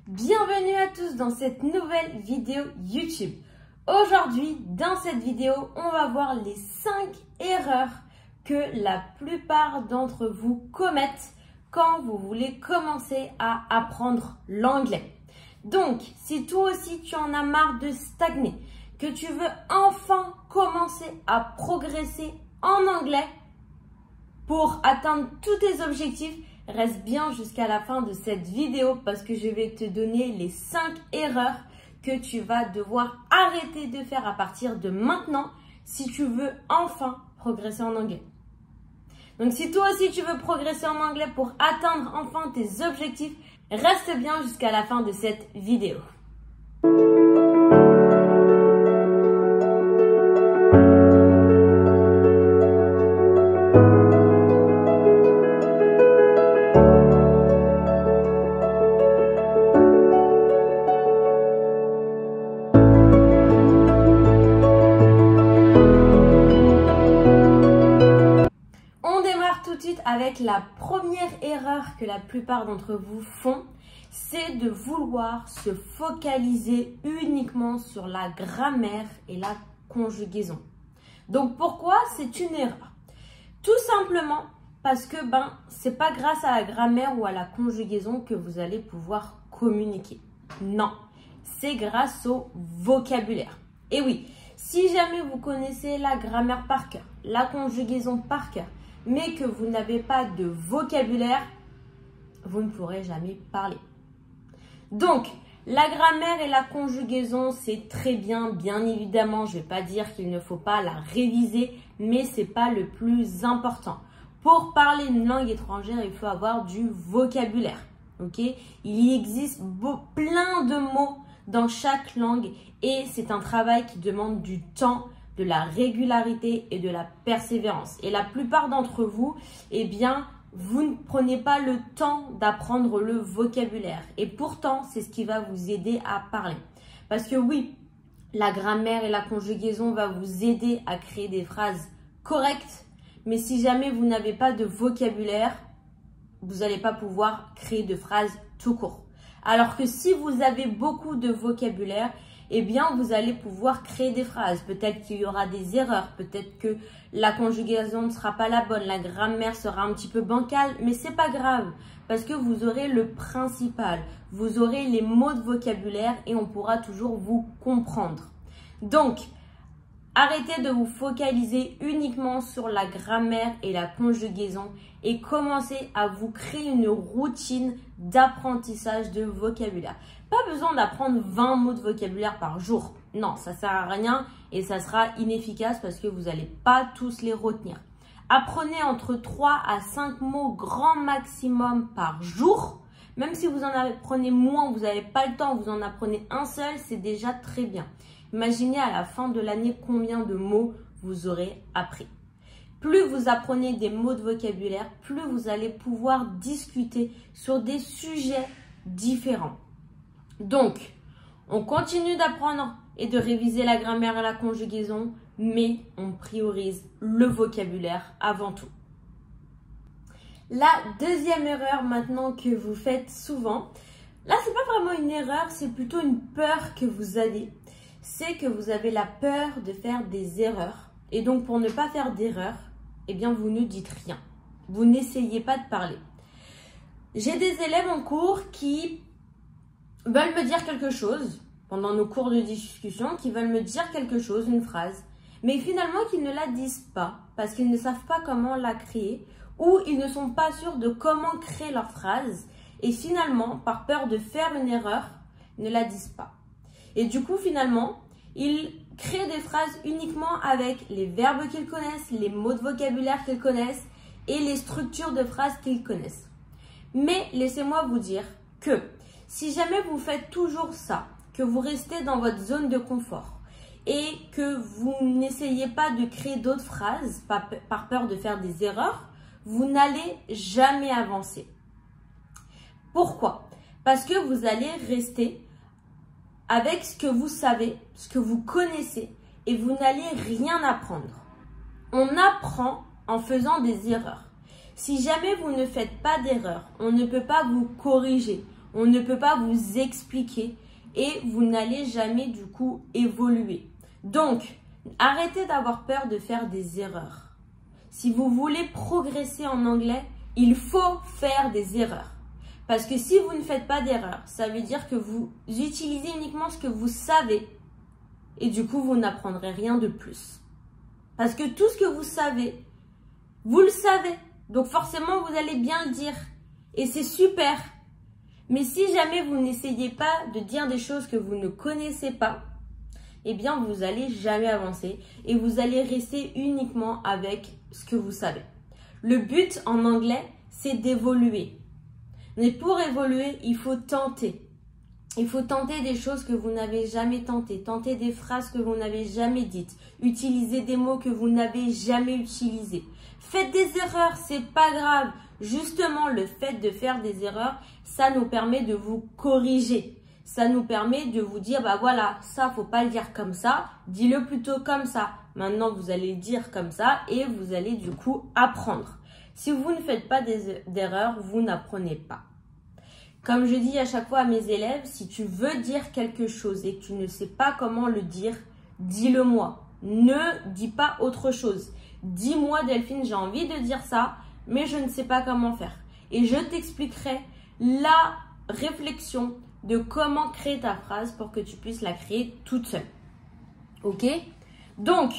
Bienvenue à tous dans cette nouvelle vidéo YouTube. Aujourd'hui, dans cette vidéo, on va voir les 5 erreurs que la plupart d'entre vous commettent quand vous voulez commencer à apprendre l'anglais. Donc, si toi aussi tu en as marre de stagner, que tu veux enfin commencer à progresser en anglais pour atteindre tous tes objectifs, reste bien jusqu'à la fin de cette vidéo parce que je vais te donner les 5 erreurs que tu vas devoir arrêter de faire à partir de maintenant si tu veux enfin progresser en anglais. Donc si toi aussi tu veux progresser en anglais pour atteindre enfin tes objectifs, reste bien jusqu'à la fin de cette vidéo. Avec la première erreur que la plupart d'entre vous font, c'est de vouloir se focaliser uniquement sur la grammaire et la conjugaison. Donc pourquoi c'est une erreur? Tout simplement parce que c'est pas grâce à la grammaire ou à la conjugaison que vous allez pouvoir communiquer. Non, c'est grâce au vocabulaire. Et oui, si jamais vous connaissez la grammaire par cœur, la conjugaison par cœur, mais que vous n'avez pas de vocabulaire, vous ne pourrez jamais parler. Donc, la grammaire et la conjugaison, c'est très bien, bien évidemment. Je ne vais pas dire qu'il ne faut pas la réviser, mais ce n'est pas le plus important. Pour parler une langue étrangère, il faut avoir du vocabulaire. Okay? Il existe plein de mots dans chaque langue et c'est un travail qui demande du temps, de la régularité et de la persévérance. Et la plupart d'entre vous, vous ne prenez pas le temps d'apprendre le vocabulaire. Et pourtant, c'est ce qui va vous aider à parler. Parce que oui, la grammaire et la conjugaison va vous aider à créer des phrases correctes. Mais si jamais vous n'avez pas de vocabulaire, vous n'allez pas pouvoir créer de phrases tout court. Alors que si vous avez beaucoup de vocabulaire, vous allez pouvoir créer des phrases. Peut-être qu'il y aura des erreurs, peut-être que la conjugaison ne sera pas la bonne, la grammaire sera un petit peu bancale, mais c'est pas grave parce que vous aurez le principal, vous aurez les mots de vocabulaire et on pourra toujours vous comprendre. Donc, arrêtez de vous focaliser uniquement sur la grammaire et la conjugaison et commencez à vous créer une routine d'apprentissage de vocabulaire. Pas besoin d'apprendre 20 mots de vocabulaire par jour. Non, ça ne sert à rien et ça sera inefficace parce que vous n'allez pas tous les retenir. Apprenez entre 3 à 5 mots grand maximum par jour. Même si vous en apprenez moins, vous n'avez pas le temps, vous en apprenez un seul, c'est déjà très bien. Imaginez à la fin de l'année combien de mots vous aurez appris. Plus vous apprenez des mots de vocabulaire, plus vous allez pouvoir discuter sur des sujets différents. Donc, on continue d'apprendre et de réviser la grammaire et la conjugaison, mais on priorise le vocabulaire avant tout. La deuxième erreur maintenant que vous faites souvent, là c'est pas vraiment une erreur, c'est plutôt une peur que vous avez. C'est que vous avez la peur de faire des erreurs. Et donc, pour ne pas faire d'erreurs, vous ne dites rien. Vous n'essayez pas de parler. J'ai des élèves en cours qui veulent me dire quelque chose pendant nos cours de discussion, qui veulent me dire quelque chose, une phrase, mais finalement qu'ils ne la disent pas parce qu'ils ne savent pas comment la créer ou ils ne sont pas sûrs de comment créer leur phrase et finalement, par peur de faire une erreur, ne la disent pas. Et du coup, finalement, ils créent des phrases uniquement avec les verbes qu'ils connaissent, les mots de vocabulaire qu'ils connaissent et les structures de phrases qu'ils connaissent. Mais laissez-moi vous dire que si jamais vous faites toujours ça, que vous restez dans votre zone de confort et que vous n'essayez pas de créer d'autres phrases par peur de faire des erreurs, vous n'allez jamais avancer. Pourquoi? Parce que vous allez rester avec ce que vous savez, ce que vous connaissez et vous n'allez rien apprendre. On apprend en faisant des erreurs. Si jamais vous ne faites pas d'erreurs, on ne peut pas vous corriger. On ne peut pas vous expliquer et vous n'allez jamais du coup évoluer. Donc, arrêtez d'avoir peur de faire des erreurs. Si vous voulez progresser en anglais, il faut faire des erreurs. Parce que si vous ne faites pas d'erreurs, ça veut dire que vous utilisez uniquement ce que vous savez et du coup, vous n'apprendrez rien de plus. Parce que tout ce que vous savez, vous le savez. Donc forcément, vous allez bien le dire. Et c'est super. Mais si jamais vous n'essayez pas de dire des choses que vous ne connaissez pas, eh bien, vous n'allez jamais avancer et vous allez rester uniquement avec ce que vous savez. Le but en anglais, c'est d'évoluer. Mais pour évoluer, il faut tenter. Il faut tenter des choses que vous n'avez jamais tentées, tenter des phrases que vous n'avez jamais dites, utiliser des mots que vous n'avez jamais utilisés. Faites des erreurs, c'est pas grave. Justement, le fait de faire des erreurs, ça nous permet de vous corriger. Ça nous permet de vous dire, bah voilà, ça, faut pas le dire comme ça, dis-le plutôt comme ça. Maintenant, vous allez le dire comme ça et vous allez du coup apprendre. Si vous ne faites pas d'erreurs, vous n'apprenez pas. Comme je dis à chaque fois à mes élèves, si tu veux dire quelque chose et que tu ne sais pas comment le dire, dis-le moi. Ne dis pas autre chose. Dis-moi Delphine, j'ai envie de dire ça, mais je ne sais pas comment faire. Et je t'expliquerai la réflexion de comment créer ta phrase pour que tu puisses la créer toute seule. Ok? Donc,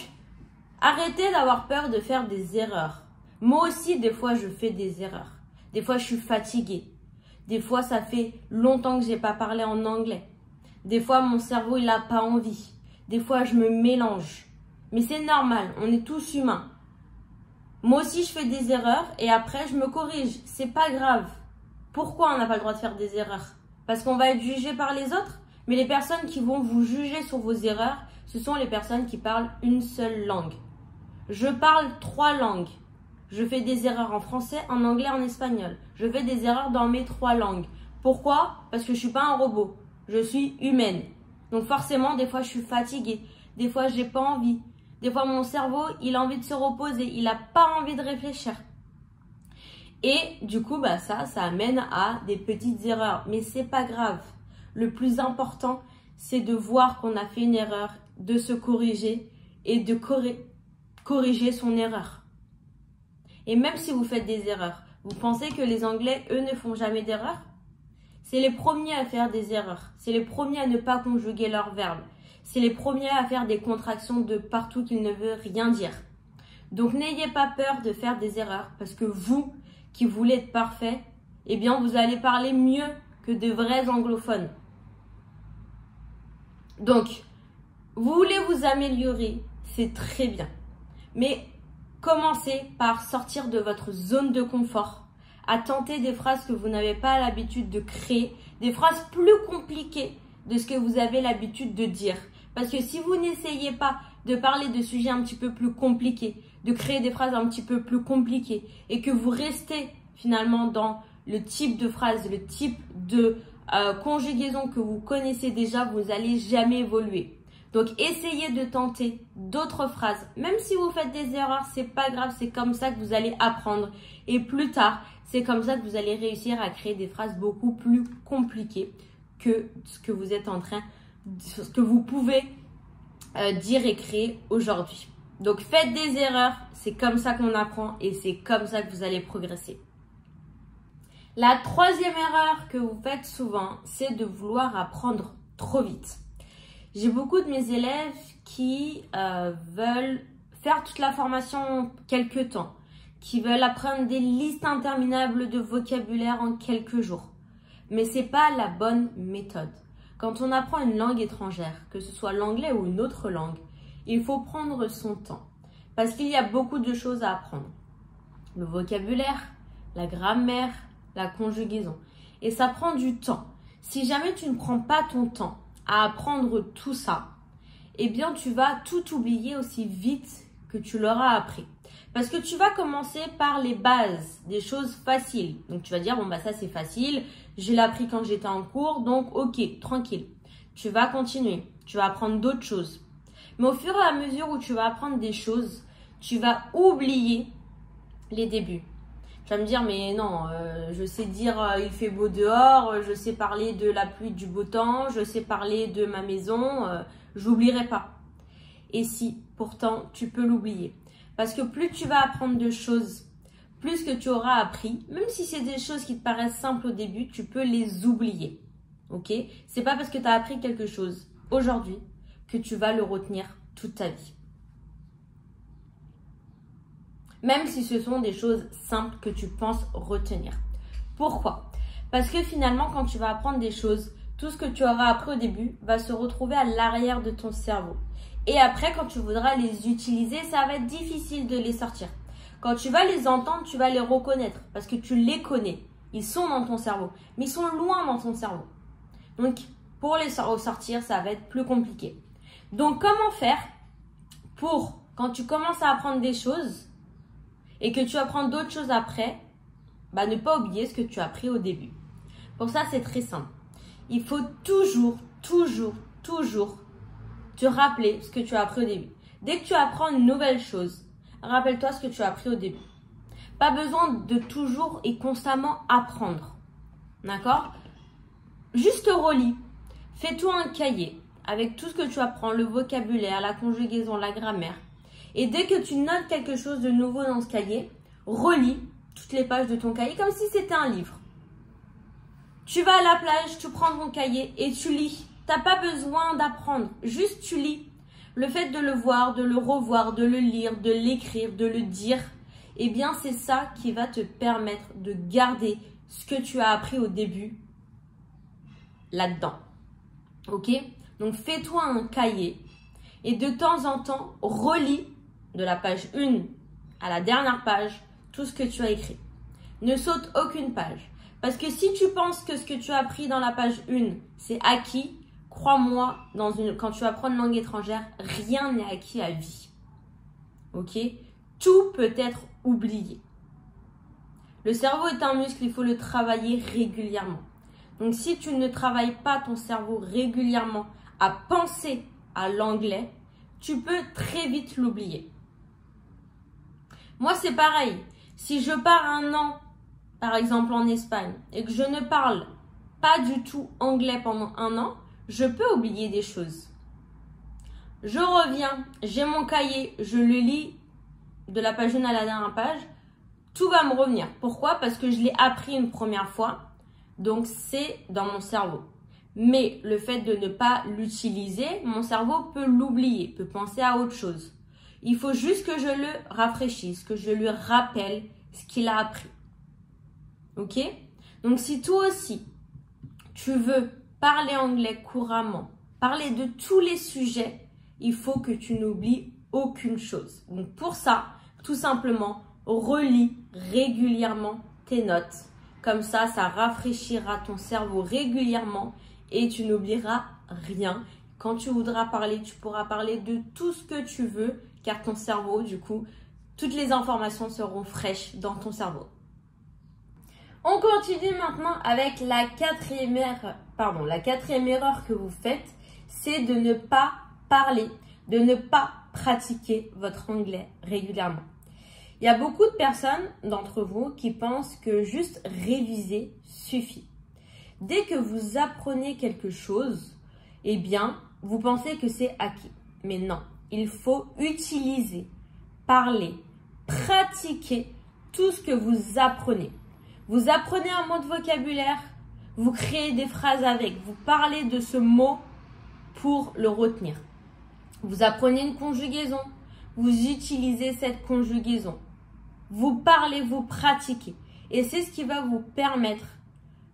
arrêtez d'avoir peur de faire des erreurs. Moi aussi, des fois, je fais des erreurs. Des fois, je suis fatiguée. Des fois, ça fait longtemps que je n'ai pas parlé en anglais. Des fois, mon cerveau, il n'a pas envie. Des fois, je me mélange. Mais c'est normal, on est tous humains. Moi aussi, je fais des erreurs et après, je me corrige. C'est pas grave. Pourquoi on n'a pas le droit de faire des erreurs? Parce qu'on va être jugé par les autres? Mais les personnes qui vont vous juger sur vos erreurs, ce sont les personnes qui parlent une seule langue. Je parle 3 langues. Je fais des erreurs en français, en anglais, en espagnol. Je fais des erreurs dans mes 3 langues. Pourquoi? Parce que je ne suis pas un robot. Je suis humaine. Donc forcément, des fois, je suis fatiguée. Des fois, je n'ai pas envie. Des fois, mon cerveau, il a envie de se reposer. Il n'a pas envie de réfléchir. Et du coup, bah, ça amène à des petites erreurs. Mais c'est pas grave. Le plus important, c'est de voir qu'on a fait une erreur, de se corriger et de corriger son erreur. Et même si vous faites des erreurs, vous pensez que les Anglais, eux, ne font jamais d'erreurs? C'est les premiers à faire des erreurs. C'est les premiers à ne pas conjuguer leurs verbes. C'est les premiers à faire des contractions de partout qu'ils ne veulent rien dire. Donc, n'ayez pas peur de faire des erreurs parce que vous, qui voulez être parfait, eh bien, vous allez parler mieux que de vrais anglophones. Donc, vous voulez vous améliorer, c'est très bien. Mais commencez par sortir de votre zone de confort, à tenter des phrases que vous n'avez pas l'habitude de créer, des phrases plus compliquées de ce que vous avez l'habitude de dire. Parce que si vous n'essayez pas de parler de sujets un petit peu plus compliqués, de créer des phrases un petit peu plus compliquées et que vous restez finalement dans le type de phrase, le type de conjugaison que vous connaissez déjà, vous n'allez jamais évoluer. Donc, essayez de tenter d'autres phrases. Même si vous faites des erreurs, c'est pas grave, c'est comme ça que vous allez apprendre. Et plus tard, c'est comme ça que vous allez réussir à créer des phrases beaucoup plus compliquées que ce que vous êtes en train, ce que vous pouvez dire et créer aujourd'hui. Donc, faites des erreurs, c'est comme ça qu'on apprend et c'est comme ça que vous allez progresser. La troisième erreur que vous faites souvent, c'est de vouloir apprendre trop vite. J'ai beaucoup de mes élèves qui veulent faire toute la formation en quelques temps, qui veulent apprendre des listes interminables de vocabulaire en quelques jours. Mais ce n'est pas la bonne méthode. Quand on apprend une langue étrangère, que ce soit l'anglais ou une autre langue, il faut prendre son temps. Parce qu'il y a beaucoup de choses à apprendre. Le vocabulaire, la grammaire, la conjugaison. Et ça prend du temps. Si jamais tu ne prends pas ton temps à apprendre tout ça, eh bien tu vas tout oublier aussi vite que tu l'auras appris. Parce que tu vas commencer par les bases, des choses faciles. Donc tu vas dire, bon bah ça c'est facile, je l'ai appris quand j'étais en cours, donc ok, tranquille. Tu vas continuer, tu vas apprendre d'autres choses. Mais au fur et à mesure où tu vas apprendre des choses, tu vas oublier les débuts. Tu vas me dire, mais non, je sais dire il fait beau dehors, je sais parler de la pluie, du beau temps, je sais parler de ma maison, j'oublierai pas. Et si, pourtant, tu peux l'oublier. Parce que plus tu vas apprendre de choses, plus que tu auras appris, même si c'est des choses qui te paraissent simples au début, tu peux les oublier. Ok? C'est pas parce que tu as appris quelque chose aujourd'hui que tu vas le retenir toute ta vie. Même si ce sont des choses simples que tu penses retenir. Pourquoi? Parce que finalement, quand tu vas apprendre des choses, tout ce que tu auras appris au début va se retrouver à l'arrière de ton cerveau. Et après, quand tu voudras les utiliser, ça va être difficile de les sortir. Quand tu vas les entendre, tu vas les reconnaître parce que tu les connais. Ils sont dans ton cerveau, mais ils sont loin dans ton cerveau. Donc, pour les ressortir, ça va être plus compliqué. Donc, comment faire pour, quand tu commences à apprendre des choses et que tu apprends d'autres choses après, ne pas oublier ce que tu as appris au début. Pour ça, c'est très simple. Il faut toujours te rappeler ce que tu as appris au début. Dès que tu apprends une nouvelle chose, rappelle-toi ce que tu as appris au début. Pas besoin de toujours et constamment apprendre. D'accord? Juste relis. Fais-toi un cahier avec tout ce que tu apprends, le vocabulaire, la conjugaison, la grammaire. Et dès que tu notes quelque chose de nouveau dans ce cahier, relis toutes les pages de ton cahier comme si c'était un livre. Tu vas à la plage, tu prends ton cahier et tu lis. Tu n'as pas besoin d'apprendre, juste tu lis. Le fait de le voir, de le revoir, de le lire, de l'écrire, de le dire, eh bien c'est ça qui va te permettre de garder ce que tu as appris au début là-dedans. Ok? Donc fais-toi un cahier et de temps en temps, relis de la page 1 à la dernière page tout ce que tu as écrit. Ne saute aucune page. Parce que si tu penses que ce que tu as appris dans la page 1, c'est acquis, crois-moi, quand tu apprends une langue étrangère, rien n'est acquis à vie. Ok? Tout peut être oublié. Le cerveau est un muscle, il faut le travailler régulièrement. Donc si tu ne travailles pas ton cerveau régulièrement à penser à l'anglais, tu peux très vite l'oublier. Moi, c'est pareil. Si je pars un an, par exemple en Espagne, et que je ne parle pas du tout anglais pendant un an, je peux oublier des choses. Je reviens, j'ai mon cahier, je le lis de la page 1 à la dernière page, tout va me revenir. Pourquoi? Parce que je l'ai appris une première fois, donc c'est dans mon cerveau. Mais le fait de ne pas l'utiliser, mon cerveau peut l'oublier, peut penser à autre chose. Il faut juste que je le rafraîchisse, que je lui rappelle ce qu'il a appris. Ok? Donc si toi aussi, tu veux parler anglais couramment, parler de tous les sujets, il faut que tu n'oublies aucune chose. Donc pour ça, tout simplement, relis régulièrement tes notes. Comme ça rafraîchira ton cerveau régulièrement et tu n'oublieras rien. Quand tu voudras parler, tu pourras parler de tout ce que tu veux, car ton cerveau, du coup, toutes les informations seront fraîches dans ton cerveau. On continue maintenant avec la quatrième erreur que vous faites, c'est de ne pas parler, de ne pas pratiquer votre anglais régulièrement. Il y a beaucoup de personnes d'entre vous qui pensent que juste réviser suffit. Dès que vous apprenez quelque chose, eh bien, vous pensez que c'est acquis. Mais non, il faut utiliser, parler, pratiquer tout ce que vous apprenez. Vous apprenez un mot de vocabulaire, vous créez des phrases avec, vous parlez de ce mot pour le retenir. Vous apprenez une conjugaison, vous utilisez cette conjugaison. Vous parlez, vous pratiquez. Et c'est ce qui va vous permettre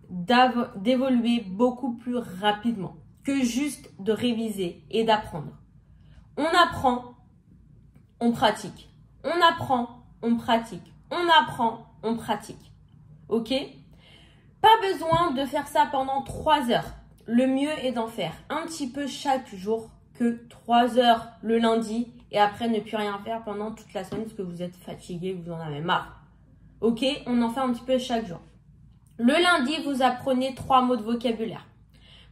d'évoluer beaucoup plus rapidement que juste de réviser et d'apprendre. On apprend, on pratique. On apprend, on pratique. On apprend, on pratique. Ok? Pas besoin de faire ça pendant 3 heures. Le mieux est d'en faire un petit peu chaque jour que 3 heures le lundi et après ne plus rien faire pendant toute la semaine parce que vous êtes fatigué, vous en avez marre. Ok? On en fait un petit peu chaque jour. Le lundi, vous apprenez 3 mots de vocabulaire.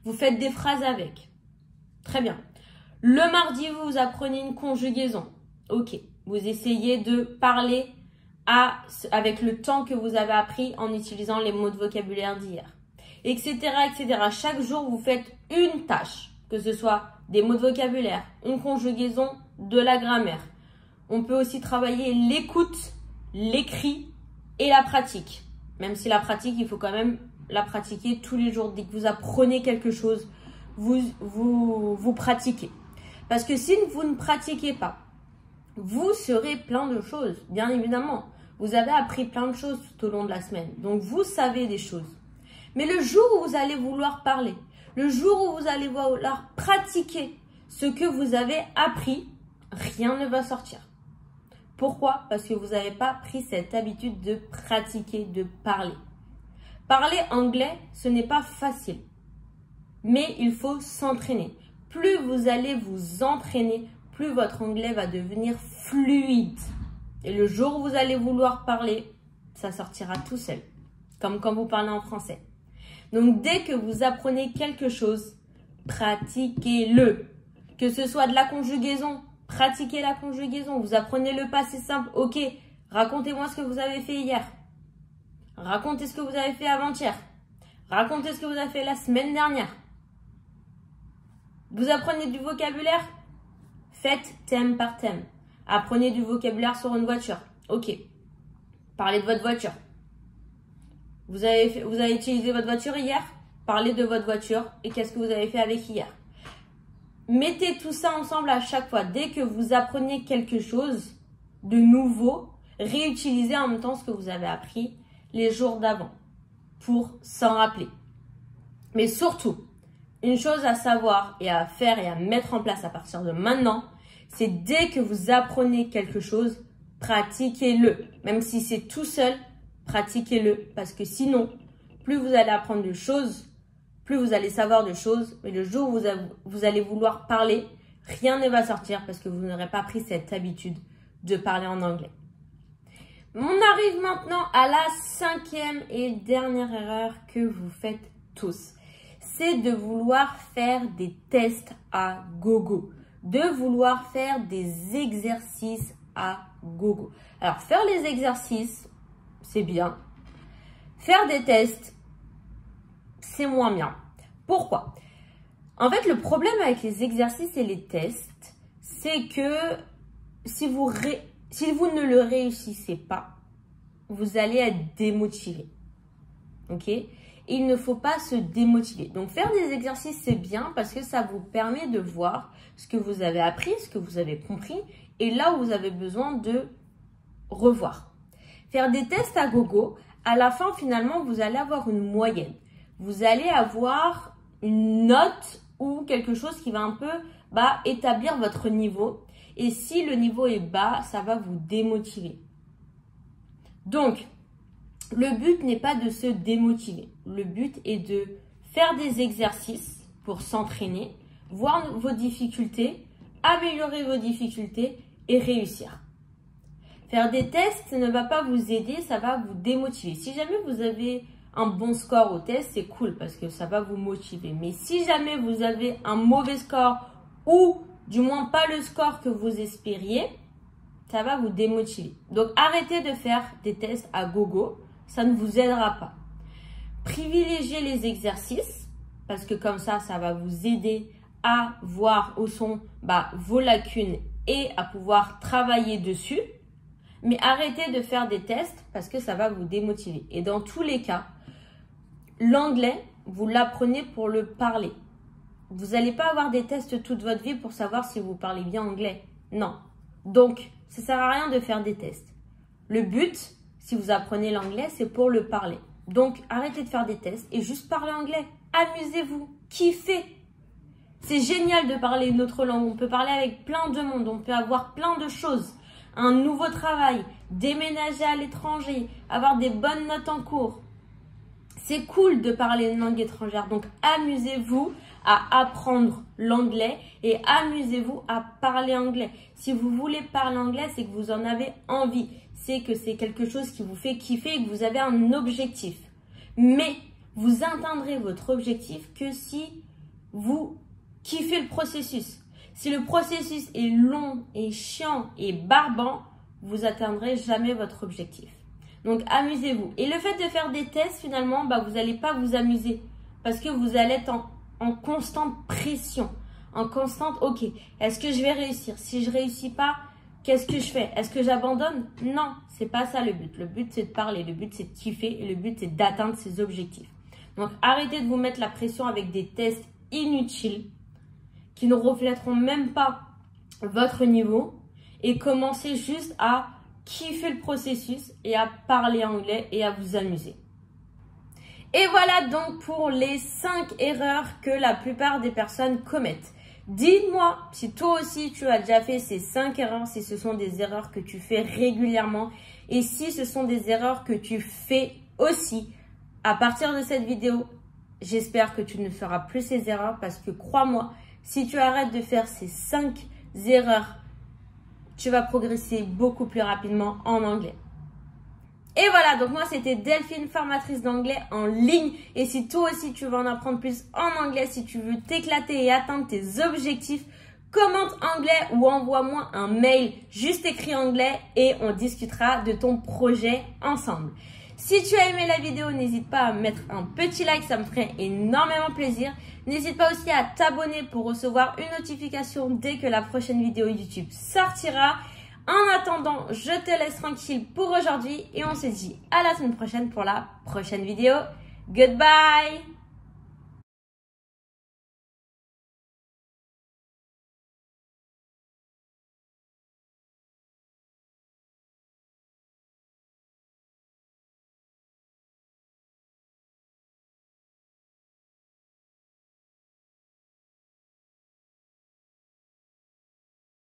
Vous faites des phrases avec. Très bien. Le mardi, vous apprenez une conjugaison. Ok. Vous essayez de parler avec le temps que vous avez appris en utilisant les mots de vocabulaire d'hier, etc., etc. Chaque jour, vous faites une tâche, que ce soit des mots de vocabulaire, une conjugaison, de la grammaire. On peut aussi travailler l'écoute, l'écrit et la pratique. Même si la pratique, il faut quand même la pratiquer tous les jours. Dès que vous apprenez quelque chose, vous pratiquez. Parce que si vous ne pratiquez pas, vous serez plein de choses, bien évidemment. Vous avez appris plein de choses tout au long de la semaine. Donc, vous savez des choses. Mais le jour où vous allez vouloir parler, le jour où vous allez vouloir pratiquer ce que vous avez appris, rien ne va sortir. Pourquoi? Parce que vous n'avez pas pris cette habitude de pratiquer, de parler. Parler anglais, ce n'est pas facile. Mais il faut s'entraîner. Plus vous allez vous entraîner, plus votre anglais va devenir fluide. Et le jour où vous allez vouloir parler, ça sortira tout seul. Comme quand vous parlez en français. Donc, dès que vous apprenez quelque chose, pratiquez-le. Que ce soit de la conjugaison, pratiquez la conjugaison. Vous apprenez le passé simple. Ok, racontez-moi ce que vous avez fait hier. Racontez ce que vous avez fait avant-hier. Racontez ce que vous avez fait la semaine dernière. Vous apprenez du vocabulaire? Faites thème par thème. Apprenez du vocabulaire sur une voiture. Ok. Parlez de votre voiture. Vous avez utilisé votre voiture hier? Parlez de votre voiture et qu'est-ce que vous avez fait avec hier. Mettez tout ça ensemble à chaque fois. Dès que vous apprenez quelque chose de nouveau, réutilisez en même temps ce que vous avez appris les jours d'avant pour s'en rappeler. Mais surtout, une chose à savoir et à faire et à mettre en place à partir de maintenant, c'est dès que vous apprenez quelque chose, pratiquez-le. Même si c'est tout seul, pratiquez-le. Parce que sinon, plus vous allez apprendre de choses, plus vous allez savoir de choses. Mais le jour où vous allez vouloir parler, rien ne va sortir parce que vous n'aurez pas pris cette habitude de parler en anglais. On arrive maintenant à la 5e et dernière erreur que vous faites tous. C'est de vouloir faire des tests à gogo. De vouloir faire des exercices à gogo. Alors, faire les exercices, c'est bien. Faire des tests, c'est moins bien. Pourquoi? En fait, le problème avec les exercices et les tests, c'est que si vous ne le réussissez pas, vous allez être démotivé. Ok? Il ne faut pas se démotiver. Donc, faire des exercices, c'est bien parce que ça vous permet de voir ce que vous avez appris, ce que vous avez compris et là où vous avez besoin de revoir. Faire des tests à gogo, à la fin, finalement, vous allez avoir une moyenne. Vous allez avoir une note ou quelque chose qui va un peu établir votre niveau. Et si le niveau est bas, ça va vous démotiver. Donc, le but n'est pas de se démotiver. Le but est de faire des exercices pour s'entraîner, voir vos difficultés, améliorer vos difficultés et réussir. Faire des tests ne va pas vous aider, ça va vous démotiver. Si jamais vous avez un bon score au test, c'est cool parce que ça va vous motiver. Mais si jamais vous avez un mauvais score ou du moins pas le score que vous espériez, ça va vous démotiver. Donc, arrêtez de faire des tests à gogo. Ça ne vous aidera pas. Privilégiez les exercices parce que comme ça, ça va vous aider à voir où sont vos lacunes et à pouvoir travailler dessus. Mais arrêtez de faire des tests parce que ça va vous démotiver. Et dans tous les cas, l'anglais, vous l'apprenez pour le parler. Vous n'allez pas avoir des tests toute votre vie pour savoir si vous parlez bien anglais. Non. Donc, ça ne sert à rien de faire des tests. Le but, si vous apprenez l'anglais, c'est pour le parler. Donc, arrêtez de faire des tests et juste parlez anglais. Amusez-vous, kiffez. C'est génial de parler une autre langue. On peut parler avec plein de monde, on peut avoir plein de choses. Un nouveau travail, déménager à l'étranger, avoir des bonnes notes en cours. C'est cool de parler une langue étrangère. Donc, amusez-vous à apprendre l'anglais et amusez-vous à parler anglais. Si vous voulez parler anglais, c'est que vous en avez envie. C'est que c'est quelque chose qui vous fait kiffer et que vous avez un objectif. Mais vous atteindrez votre objectif que si vous kiffez le processus. Si le processus est long et chiant et barbant, vous atteindrez jamais votre objectif. Donc, amusez-vous. Et le fait de faire des tests, finalement, vous n'allez pas vous amuser parce que vous allez être en constante pression, en constante, ok, est-ce que je vais réussir? Si je ne réussis pas, qu'est-ce que je fais? Est-ce que j'abandonne? Non, c'est pas ça le but. Le but, c'est de parler, le but, c'est de kiffer et le but, c'est d'atteindre ses objectifs. Donc, arrêtez de vous mettre la pression avec des tests inutiles qui ne reflèteront même pas votre niveau et commencez juste à kiffer le processus et à parler anglais et à vous amuser. Et voilà donc pour les 5 erreurs que la plupart des personnes commettent. Dis-moi si toi aussi tu as déjà fait ces 5 erreurs, si ce sont des erreurs que tu fais régulièrement et si ce sont des erreurs que tu fais aussi. À partir de cette vidéo, j'espère que tu ne feras plus ces erreurs parce que crois-moi, si tu arrêtes de faire ces 5 erreurs, tu vas progresser beaucoup plus rapidement en anglais. Et voilà, donc moi c'était Delphine, formatrice d'anglais en ligne. Et si toi aussi tu veux en apprendre plus en anglais, si tu veux t'éclater et atteindre tes objectifs, commente anglais ou envoie-moi un mail juste écrit anglais et on discutera de ton projet ensemble. Si tu as aimé la vidéo, n'hésite pas à mettre un petit like, ça me ferait énormément plaisir. N'hésite pas aussi à t'abonner pour recevoir une notification dès que la prochaine vidéo YouTube sortira. En attendant, je te laisse tranquille pour aujourd'hui et on se dit à la semaine prochaine pour la prochaine vidéo. Goodbye!